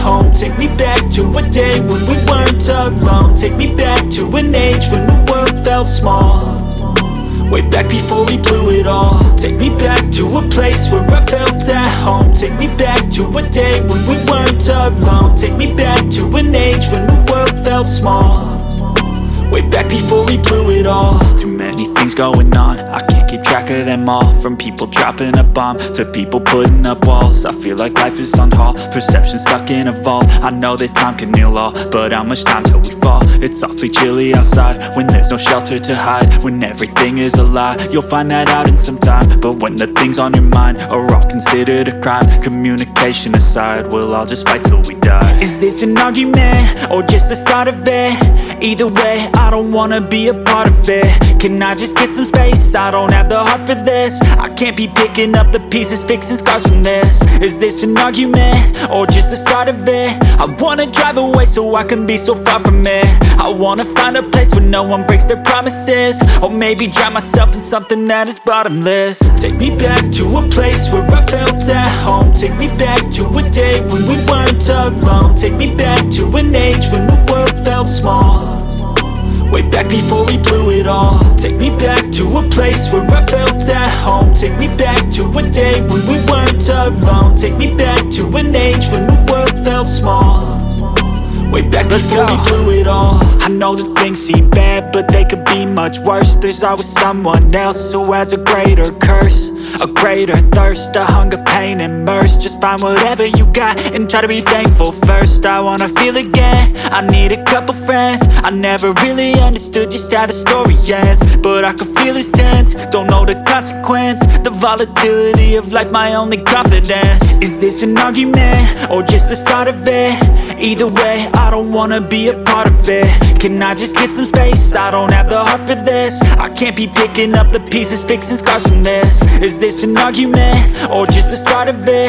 home. Take me back to a day when we weren't alone. Take me back to an age when the world felt small, way back before we blew it all. Take me back to a place where I felt at home. Take me back to a day when we weren't alone. Take me back to an age when the world felt small, way back before we blew it all. Too many things going on, I can't keep track of them all. From people dropping a bomb to people putting up walls. I feel like life is on hold, perception stuck in a vault. I know that time can heal all, but how much time till we fall? It's awfully chilly outside when there's no shelter to hide. When everything is a lie, you'll find that out in some time. But when the things on your mind are all considered a crime, communication aside, we'll all just fight till we die. Is this an argument or just the start of it? Either way, I don't wanna be a part of it. Can I just get some space? I don't have the heart for this. I can't be picking up the pieces, fixing scars from this. Is this an argument or just the start of it? I wanna drive away so I can be so far from it. I wanna find a place where no one breaks their promises, or maybe drown myself in something that is bottomless. Take me back to a place where I felt at home. Take me back to a day when we weren't alone. Take me back to an age when the world felt small, way back before we blew it all. Take me back to a place where I felt at home. Take me back to a day when we weren't alone. Take me back to an age when the world felt small, way back before we blew it all. I know that things seem bad, but they could be much worse. There's always someone else who has a greater curse, a greater thirst, a hunger, pain, and mercy. Just find whatever you got and try to be thankful first. I wanna feel again, I need a couple friends. I never really understood just how the story ends, but I can feel it's tense, don't know the consequence. The volatility of life, my only confidence. Is this an argument or just the start of it? Either way, I don't wanna be a part of it. Can I just get some space? I don't have the heart for this. I can't be picking up the pieces, fixing scars from this. Is this an argument or just the start of it?